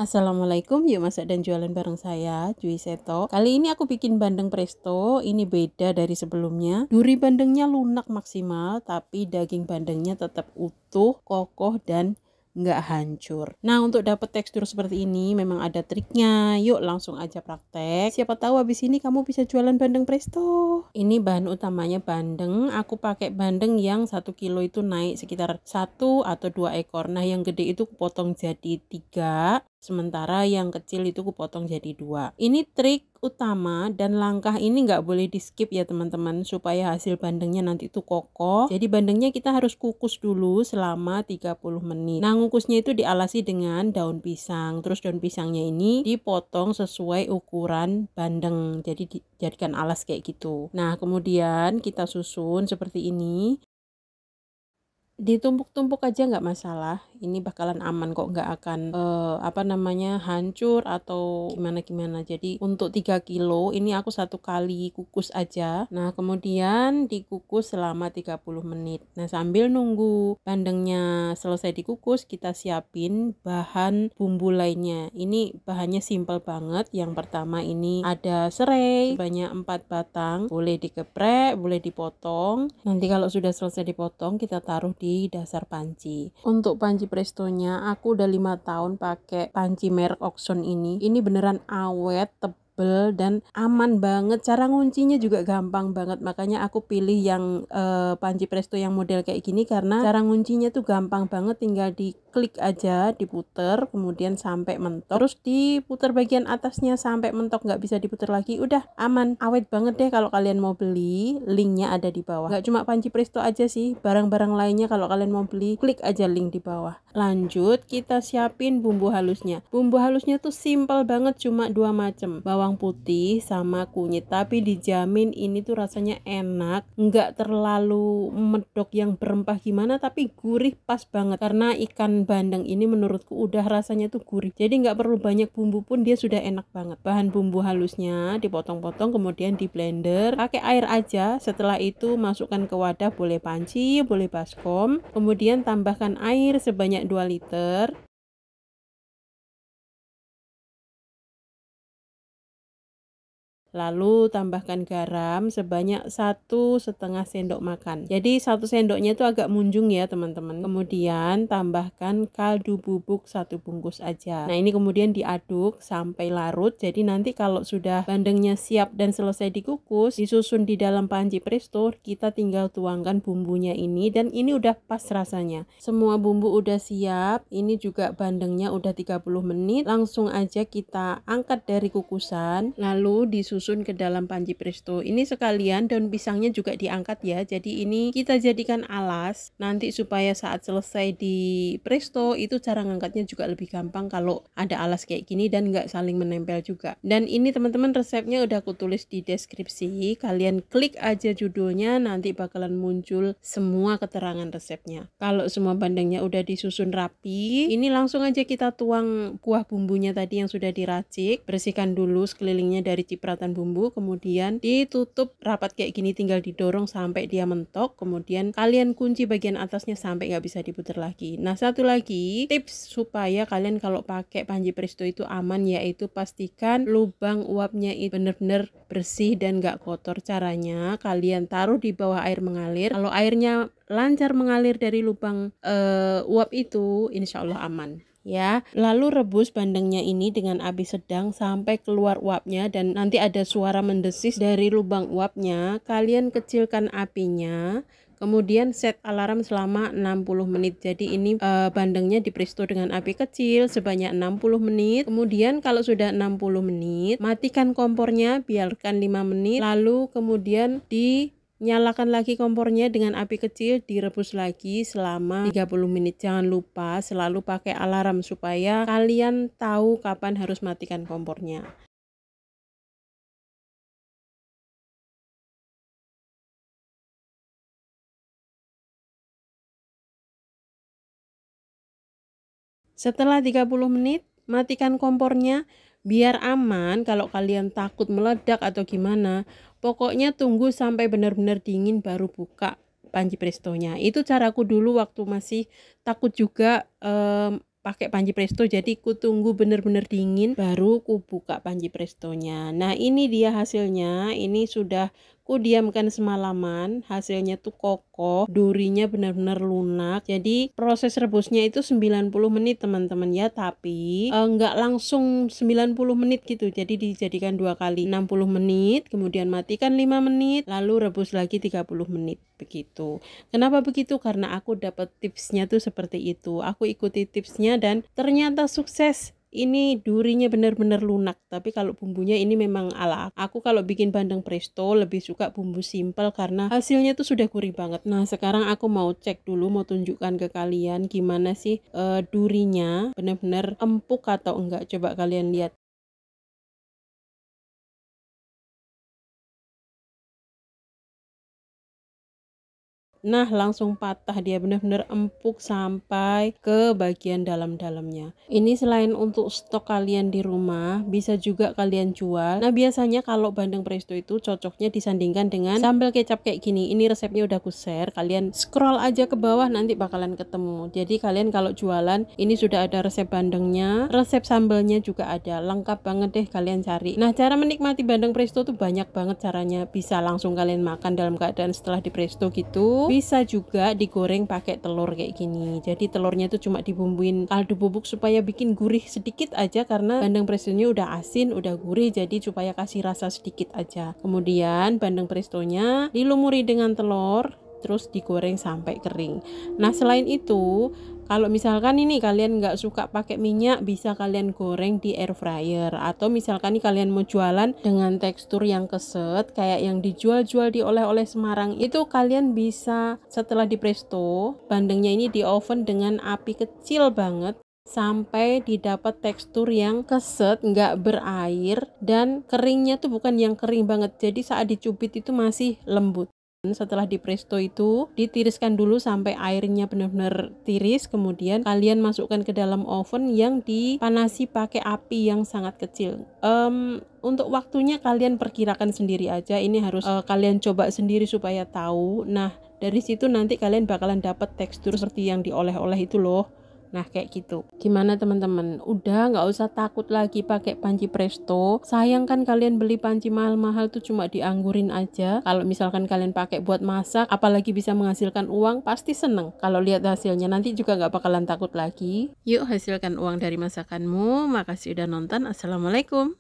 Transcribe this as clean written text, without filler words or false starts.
Assalamualaikum, yuk masak dan jualan bareng saya, Jui Seto. Kali ini aku bikin bandeng presto, ini beda dari sebelumnya. Duri bandengnya lunak maksimal, tapi daging bandengnya tetap utuh, kokoh, dan nggak hancur. Nah, untuk dapat tekstur seperti ini memang ada triknya. Yuk langsung aja praktek. Siapa tahu habis ini kamu bisa jualan bandeng presto. Ini bahan utamanya bandeng. Aku pakai bandeng yang 1 kilo itu naik sekitar 1 atau 2 ekor. Nah, yang gede itu kupotong jadi 3. Sementara yang kecil itu kupotong jadi 2. Ini trik utama dan langkah ini nggak boleh di skip ya teman-teman, supaya hasil bandengnya nanti itu kokoh. Jadi bandengnya kita harus kukus dulu selama 30 menit. Nah, ngukusnya itu dialasi dengan daun pisang. Terus daun pisangnya ini dipotong sesuai ukuran bandeng. Jadi dijadikan alas kayak gitu. Nah, kemudian kita susun seperti ini. Ditumpuk-tumpuk aja nggak masalah, ini bakalan aman kok, nggak akan hancur atau gimana-gimana. Jadi untuk 3 kilo ini aku 1 kali kukus aja. Nah, kemudian dikukus selama 30 menit. Nah, sambil nunggu bandengnya selesai dikukus, kita siapin bahan bumbu lainnya. Ini bahannya simple banget. Yang pertama ini ada serai sebanyak 4 batang, boleh digeprek, boleh dipotong. Nanti kalau sudah selesai dipotong, kita taruh di dasar panci. Untuk panci prestonya aku udah 5 tahun pakai panci merek Oxon ini. Ini beneran awet, tebel, dan aman banget. Cara nguncinya juga gampang banget. Makanya aku pilih yang panci presto yang model kayak gini, karena cara nguncinya tuh gampang banget. Tinggal diklik aja, diputer, kemudian sampai mentok. Terus diputer bagian atasnya sampai mentok, nggak bisa diputer lagi. Udah aman, awet banget deh. Kalau kalian mau beli, linknya ada di bawah. Nggak cuma panci presto aja sih, barang-barang lainnya kalau kalian mau beli, klik aja link di bawah. Lanjut, kita siapin bumbu halusnya. Bumbu halusnya tuh simple banget, cuma 2 macam, bawang putih sama kunyit. Tapi dijamin ini tuh rasanya enak, nggak terlalu medok yang berempah gimana, tapi gurih pas banget. Karena ikan bandeng ini menurutku udah rasanya tuh gurih, jadi nggak perlu banyak bumbu pun dia sudah enak banget. Bahan bumbu halusnya dipotong-potong, kemudian di blender, pakai air aja. Setelah itu masukkan ke wadah, boleh panci, boleh baskom. Kemudian tambahkan air sebanyak 2 liter. Lalu tambahkan garam sebanyak 1,5 sendok makan. Jadi 1 sendoknya itu agak munjung ya teman-teman. Kemudian tambahkan kaldu bubuk 1 bungkus aja. Nah, ini kemudian diaduk sampai larut. Jadi nanti kalau sudah bandengnya siap dan selesai dikukus, disusun di dalam panci presto, kita tinggal tuangkan bumbunya ini, dan ini udah pas rasanya. Semua bumbu udah siap. Ini juga bandengnya udah 30 menit. Langsung aja kita angkat dari kukusan, lalu disusun ke dalam panci presto. Ini sekalian daun pisangnya juga diangkat ya. Jadi ini kita jadikan alas nanti, supaya saat selesai di presto itu cara ngangkatnya juga lebih gampang kalau ada alas kayak gini dan nggak saling menempel juga. Dan ini teman-teman resepnya udah aku tulis di deskripsi. Kalian klik aja judulnya, nanti bakalan muncul semua keterangan resepnya. Kalau semua bandengnya udah disusun rapi, ini langsung aja kita tuang kuah bumbunya tadi yang sudah diracik. Bersihkan dulu sekelilingnya dari cipratan bumbu, kemudian ditutup rapat kayak gini, tinggal didorong sampai dia mentok. Kemudian kalian kunci bagian atasnya sampai nggak bisa diputar lagi. Nah, satu lagi tips supaya kalian kalau pakai panci presto itu aman, yaitu pastikan lubang uapnya itu benar-benar bersih dan nggak kotor. Caranya kalian taruh di bawah air mengalir. Kalau airnya lancar mengalir dari lubang uap itu, insya Allah aman ya. Lalu rebus bandengnya ini dengan api sedang sampai keluar uapnya, dan nanti ada suara mendesis dari lubang uapnya. Kalian kecilkan apinya, kemudian set alarm selama 60 menit. Jadi ini bandengnya di presto dengan api kecil sebanyak 60 menit. Kemudian kalau sudah 60 menit, matikan kompornya, biarkan 5 menit. Lalu kemudian nyalakan lagi kompornya dengan api kecil, direbus lagi selama 30 menit. Jangan lupa selalu pakai alarm supaya kalian tahu kapan harus matikan kompornya. Setelah 30 menit, matikan kompornya. Biar aman, kalau kalian takut meledak atau gimana, pokoknya tunggu sampai benar-benar dingin baru buka panci prestonya. Itu caraku dulu waktu masih takut juga pakai panci presto, jadi ku tunggu bener-bener dingin baru ku buka panci prestonya. Nah ini dia hasilnya, ini sudah ku diamkan semalaman, hasilnya tuh kokoh, durinya benar-benar lunak. Jadi proses rebusnya itu 90 menit teman-teman ya, tapi nggak langsung 90 menit gitu. Jadi dijadikan 2 kali 60 menit, kemudian matikan 5 menit, lalu rebus lagi 30 menit begitu. Kenapa begitu? Karena aku dapat tipsnya tuh seperti itu. Aku ikuti tipsnya dan ternyata sukses. Ini durinya benar-benar lunak, tapi kalau bumbunya ini memang ala aku. Kalau bikin bandeng presto lebih suka bumbu simpel karena hasilnya tuh sudah gurih banget. Nah sekarang aku mau cek dulu, mau tunjukkan ke kalian gimana sih durinya benar-benar empuk atau enggak. Coba kalian lihat. Nah langsung patah, dia benar-benar empuk sampai ke bagian dalam-dalamnya. Ini selain untuk stok kalian di rumah, bisa juga kalian jual. Nah biasanya kalau bandeng presto itu cocoknya disandingkan dengan sambal kecap kayak gini. Ini resepnya udah aku share, kalian scroll aja ke bawah nanti bakalan ketemu. Jadi kalian kalau jualan ini sudah ada resep bandengnya, resep sambalnya juga ada, lengkap banget deh, kalian cari. Nah cara menikmati bandeng presto tuh banyak banget caranya. Bisa langsung kalian makan dalam keadaan setelah di presto gitu, bisa juga digoreng pakai telur kayak gini. Jadi telurnya itu cuma dibumbuin kaldu bubuk supaya bikin gurih sedikit aja, karena bandeng prestonya udah asin, udah gurih, jadi supaya kasih rasa sedikit aja. Kemudian bandeng prestonya dilumuri dengan telur, terus digoreng sampai kering. Nah selain itu, kalau misalkan ini kalian nggak suka pakai minyak, bisa kalian goreng di air fryer. Atau misalkan nih kalian mau jualan dengan tekstur yang keset kayak yang dijual-jual di oleh-oleh Semarang, itu kalian bisa setelah di presto, bandengnya ini di oven dengan api kecil banget sampai didapat tekstur yang keset, nggak berair, dan keringnya tuh bukan yang kering banget, jadi saat dicubit itu masih lembut. Setelah di presto itu ditiriskan dulu sampai airnya benar-benar tiris, kemudian kalian masukkan ke dalam oven yang dipanasi pakai api yang sangat kecil. Untuk waktunya kalian perkirakan sendiri aja, ini harus kalian coba sendiri supaya tahu. Nah dari situ nanti kalian bakalan dapat tekstur seperti yang dioleh-oleh itu loh. Nah kayak gitu. Gimana teman-teman? Udah nggak usah takut lagi pakai panci presto. Sayang kan kalian beli panci mahal-mahal tuh cuma dianggurin aja. Kalau misalkan kalian pakai buat masak, apalagi bisa menghasilkan uang, pasti seneng. Kalau lihat hasilnya nanti juga nggak bakalan takut lagi. Yuk hasilkan uang dari masakanmu. Makasih udah nonton. Assalamualaikum.